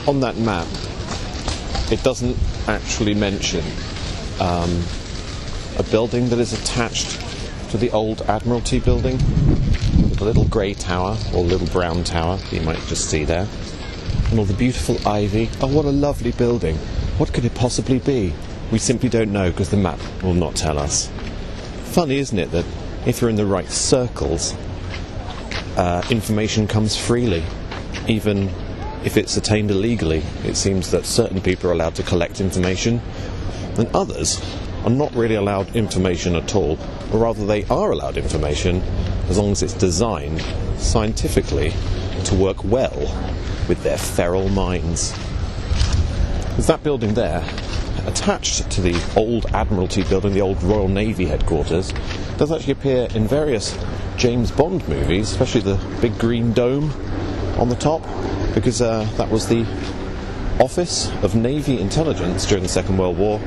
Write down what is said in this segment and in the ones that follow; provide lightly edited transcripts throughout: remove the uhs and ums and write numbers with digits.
on that map, it doesn't actually mention a building that is attached to the old Admiralty building, with a little grey tower, or little brown tower, you might just see there, and all the beautiful ivy. Oh, what a lovely building. What could it possibly be? We simply don't know, because the map will not tell us. Funny, isn't it, that if you're in the right circles, information comes freely, even if it's attained illegally. It seems that certain people are allowed to collect information, and others are not really allowed information at all, or rather they are allowed information as long as it's designed scientifically to work well with their feral minds. There's that building there, attached to the old Admiralty building, the old Royal Navy headquarters. It does actually appear in various James Bond movies, especially the big green dome on the top, because that was the Office of Navy Intelligence during the Second World War,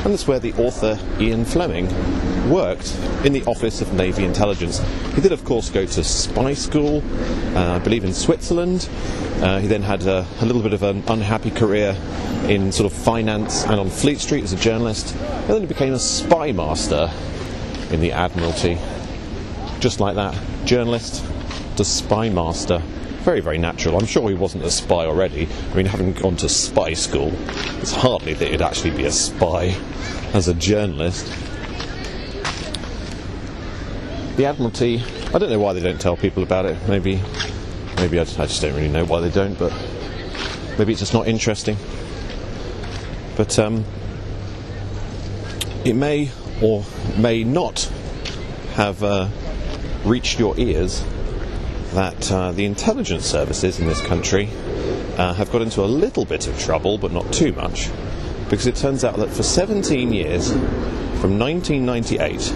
and it's where the author Ian Fleming worked, in the Office of Navy Intelligence. He did, of course, go to spy school, I believe in Switzerland. He then had a little bit of an unhappy career in sort of finance and on Fleet Street as a journalist, and then he became a spy master in the Admiralty. Just like that, journalist to spy master. Very, very natural. I'm sure he wasn't a spy already. I mean, having gone to spy school, it's hardly that he'd actually be a spy as a journalist. The Admiralty, I don't know why they don't tell people about it. Maybe I just don't really know why they don't, but maybe it's just not interesting. But it may or may not have reached your ears that the intelligence services in this country have got into a little bit of trouble, but not too much, because it turns out that for 17 years, from 1998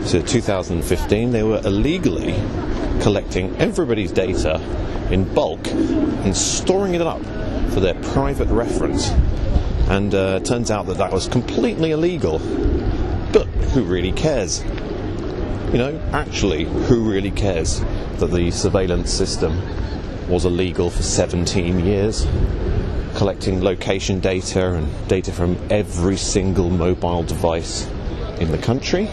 to 2015, they were illegally collecting everybody's data in bulk and storing it up for their private reference. And it turns out that was completely illegal. But who really cares? You know, actually, who really cares that the surveillance system was illegal for 17 years, collecting location data and data from every single mobile device in the country?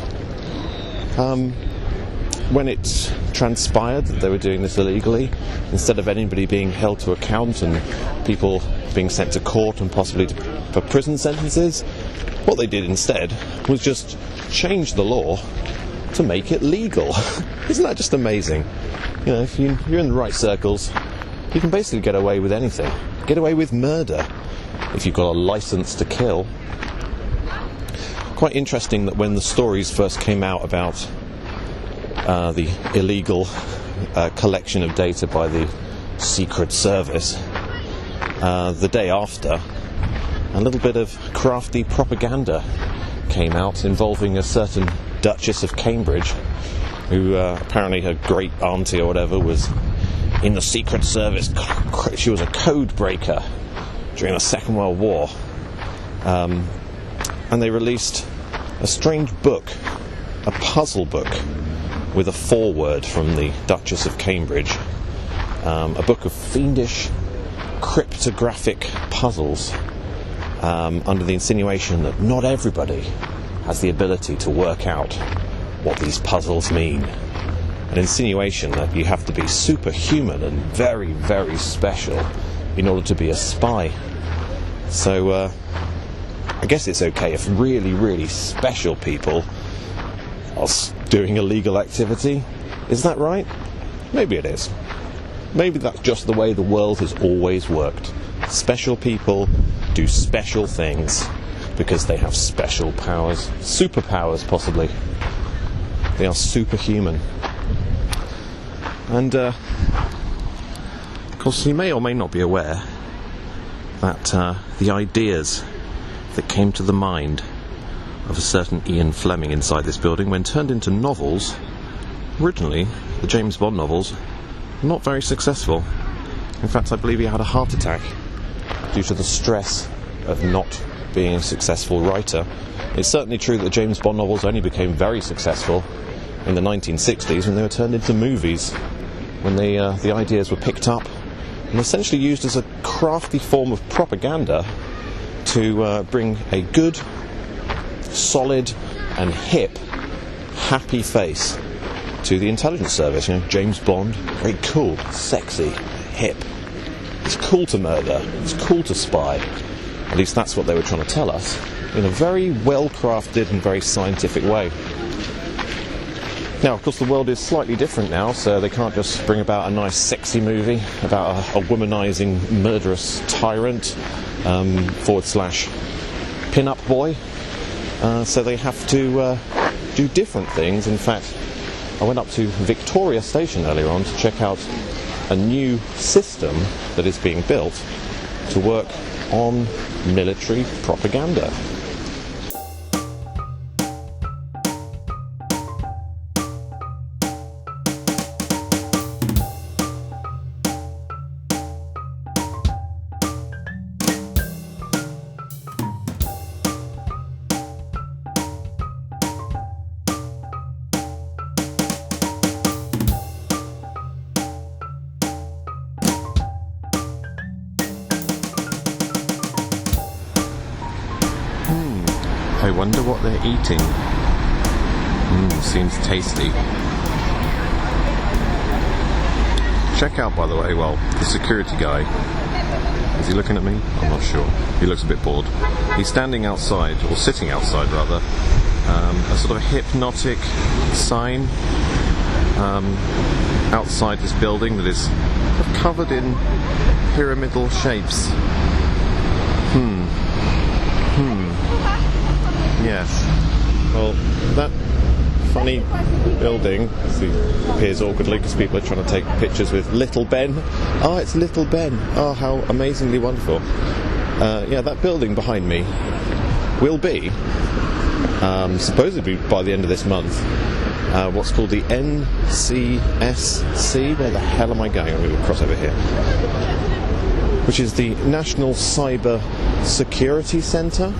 When it transpired that they were doing this illegally, instead of anybody being held to account and people being sent to court and possibly for prison sentences, what they did instead was just change the law to make it legal. Isn't that just amazing? You know, if you're in the right circles, you can basically get away with anything. Get away with murder if you've got a license to kill. Quite interesting that when the stories first came out about the illegal collection of data by the Secret Service, the day after, a little bit of crafty propaganda came out involving a certain Duchess of Cambridge, who apparently her great auntie or whatever was in the Secret Service. She was a code breaker during the Second World War, and they released a strange book, a puzzle book with a foreword from the Duchess of Cambridge, a book of fiendish cryptographic puzzles, under the insinuation that not everybody has the ability to work out what these puzzles mean. An insinuation that you have to be superhuman and very, very special in order to be a spy. So I guess it's okay if really, really special people are doing illegal activity. Is that right? Maybe it is. Maybe that's just the way the world has always worked. Special people do special things because they have special powers. Superpowers, possibly. They are superhuman. And, of course, you may or may not be aware that the ideas that came to the mind of a certain Ian Fleming inside this building, when turned into novels, originally, the James Bond novels, were not very successful. In fact, I believe he had a heart attack due to the stress of not being a successful writer. It's certainly true that the James Bond novels only became very successful in the 1960s when they were turned into movies, when the ideas were picked up and essentially used as a crafty form of propaganda to bring a good, solid and hip, happy face to the intelligence service. You know, James Bond, very cool, sexy, hip. It's cool to murder, it's cool to spy. At least that's what they were trying to tell us, in a very well-crafted and very scientific way. Now, of course, the world is slightly different now, so they can't just bring about a nice, sexy movie about a womanizing, murderous tyrant, / pin-up boy. So they have to do different things. In fact, I went up to Victoria Station earlier on to check out a new system that is being built to work on military propaganda. I wonder what they're eating. Seems tasty. Check out, by the way, well, the security guy. Is he looking at me? I'm not sure. He looks a bit bored. He's standing outside, or sitting outside rather, a sort of hypnotic sign outside this building that is covered in pyramidal shapes. Yes. Well, that funny building appears awkwardly because people are trying to take pictures with Little Ben. Oh, it's Little Ben. Oh, how amazingly wonderful. Yeah, that building behind me will be, supposedly by the end of this month, what's called the NCSC. Where the hell am I going? I'm going to cross over here. Which is the National Cyber Security Centre.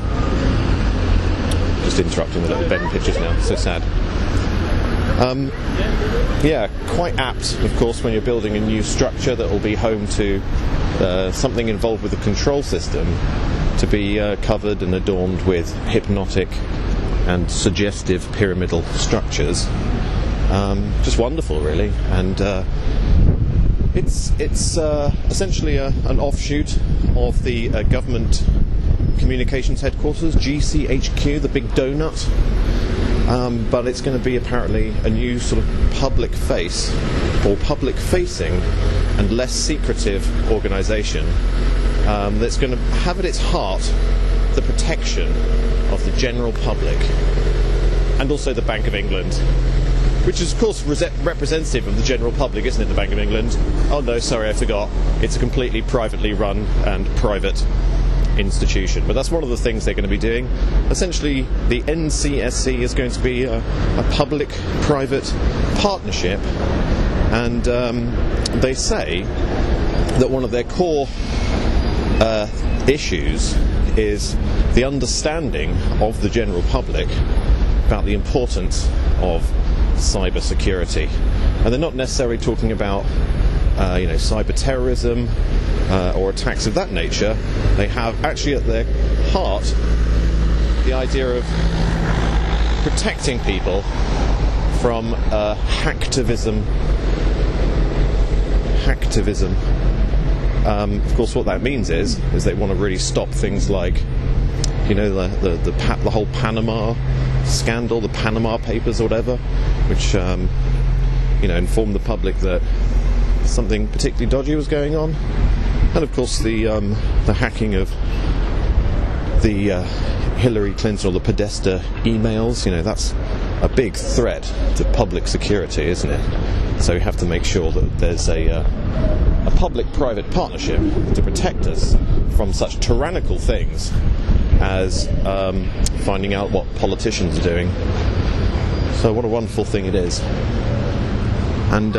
Just interrupting the little Ben pictures now, so sad. Yeah, quite apt, of course, when you're building a new structure that will be home to something involved with the control system, to be covered and adorned with hypnotic and suggestive pyramidal structures. Just wonderful, really. And it's essentially an offshoot of the government communications headquarters, GCHQ, the big donut, but it's going to be apparently a new sort of public face, or public facing and less secretive organisation that's going to have at its heart the protection of the general public, and also the Bank of England, which is of course representative of the general public, isn't it, the Bank of England? Oh no, sorry, I forgot, it's a completely privately run and private institution. But that's one of the things they're going to be doing. Essentially, the NCSC is going to be a public-private partnership, and they say that one of their core issues is the understanding of the general public about the importance of cyber security. And they're not necessarily talking about cyber terrorism or attacks of that nature. They have actually at their heart the idea of protecting people from hacktivism. Of course, what that means is they want to really stop things like, the whole Panama scandal, the Panama Papers or whatever, which informed the public that something particularly dodgy was going on. And of course the hacking of the Hillary Clinton or the Podesta emails, that's a big threat to public security, isn't it? So we have to make sure that there's a public-private partnership to protect us from such tyrannical things as finding out what politicians are doing. So what a wonderful thing it is. And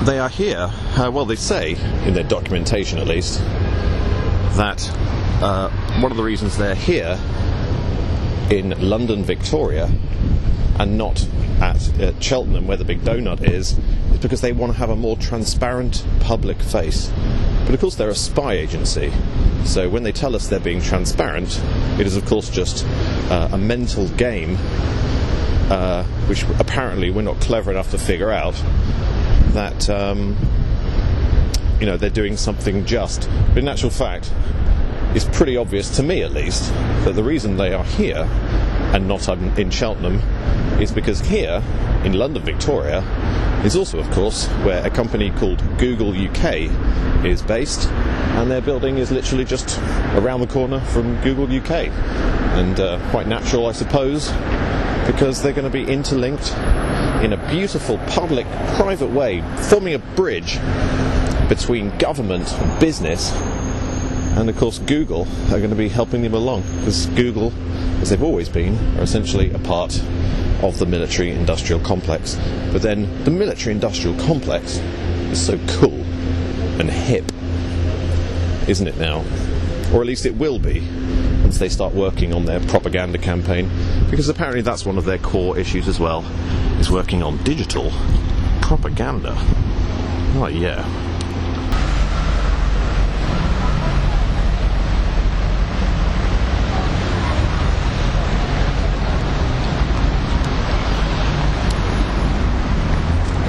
they are here, they say, in their documentation at least, that one of the reasons they're here in London, Victoria, and not at Cheltenham, where the big donut is is because they want to have a more transparent public face. But of course they're a spy agency, so when they tell us they're being transparent, it is of course just a mental game, which apparently we're not clever enough to figure out, that they're doing something just. But in actual fact, it's pretty obvious, to me at least, that the reason they are here and not in Cheltenham is because here, in London, Victoria, is also, of course, where a company called Google UK is based, and their building is literally just around the corner from Google UK. And quite natural, I suppose, because they're going to be interlinked in a beautiful public-private way, forming a bridge between government and business. And of course Google are going to be helping them along, because Google, as they've always been, are essentially a part of the military-industrial complex. But then the military-industrial complex is so cool and hip, isn't it now? Or at least it will be once they start working on their propaganda campaign, because apparently that's one of their core issues as well, is working on digital propaganda. Oh yeah.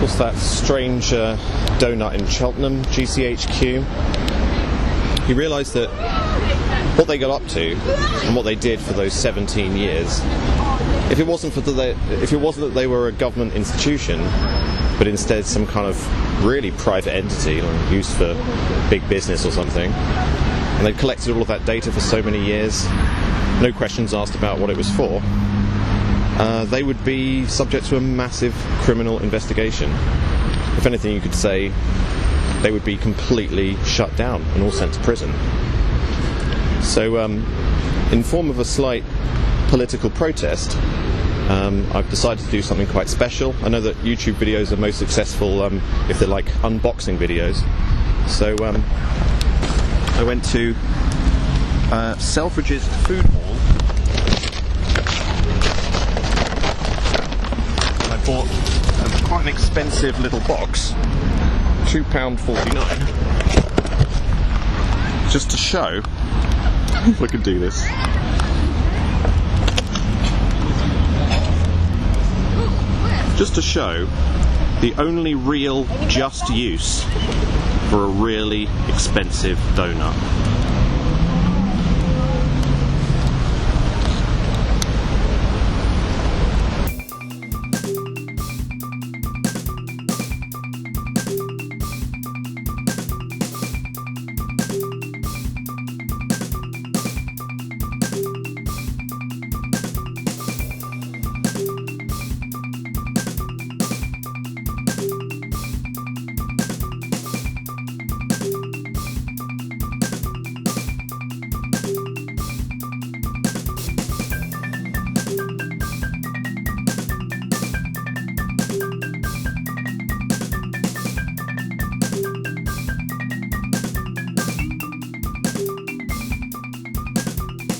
What's that strange donut in Cheltenham, GCHQ? You realise that what they got up to and what they did for those 17 years, if it wasn't that they were a government institution, but instead some kind of really private entity used for big business or something, and they collected all of that data for so many years, no questions asked about what it was for, they would be subject to a massive criminal investigation. If anything, you could say they would be completely shut down and all sent to prison. So, in form of a slight political protest, I've decided to do something quite special. I know that YouTube videos are most successful if they're like unboxing videos. So I went to Selfridge's food hall. Bought quite an expensive little box, £2.49, just to show if I could do this. Just to show the only real just use for a really expensive donut.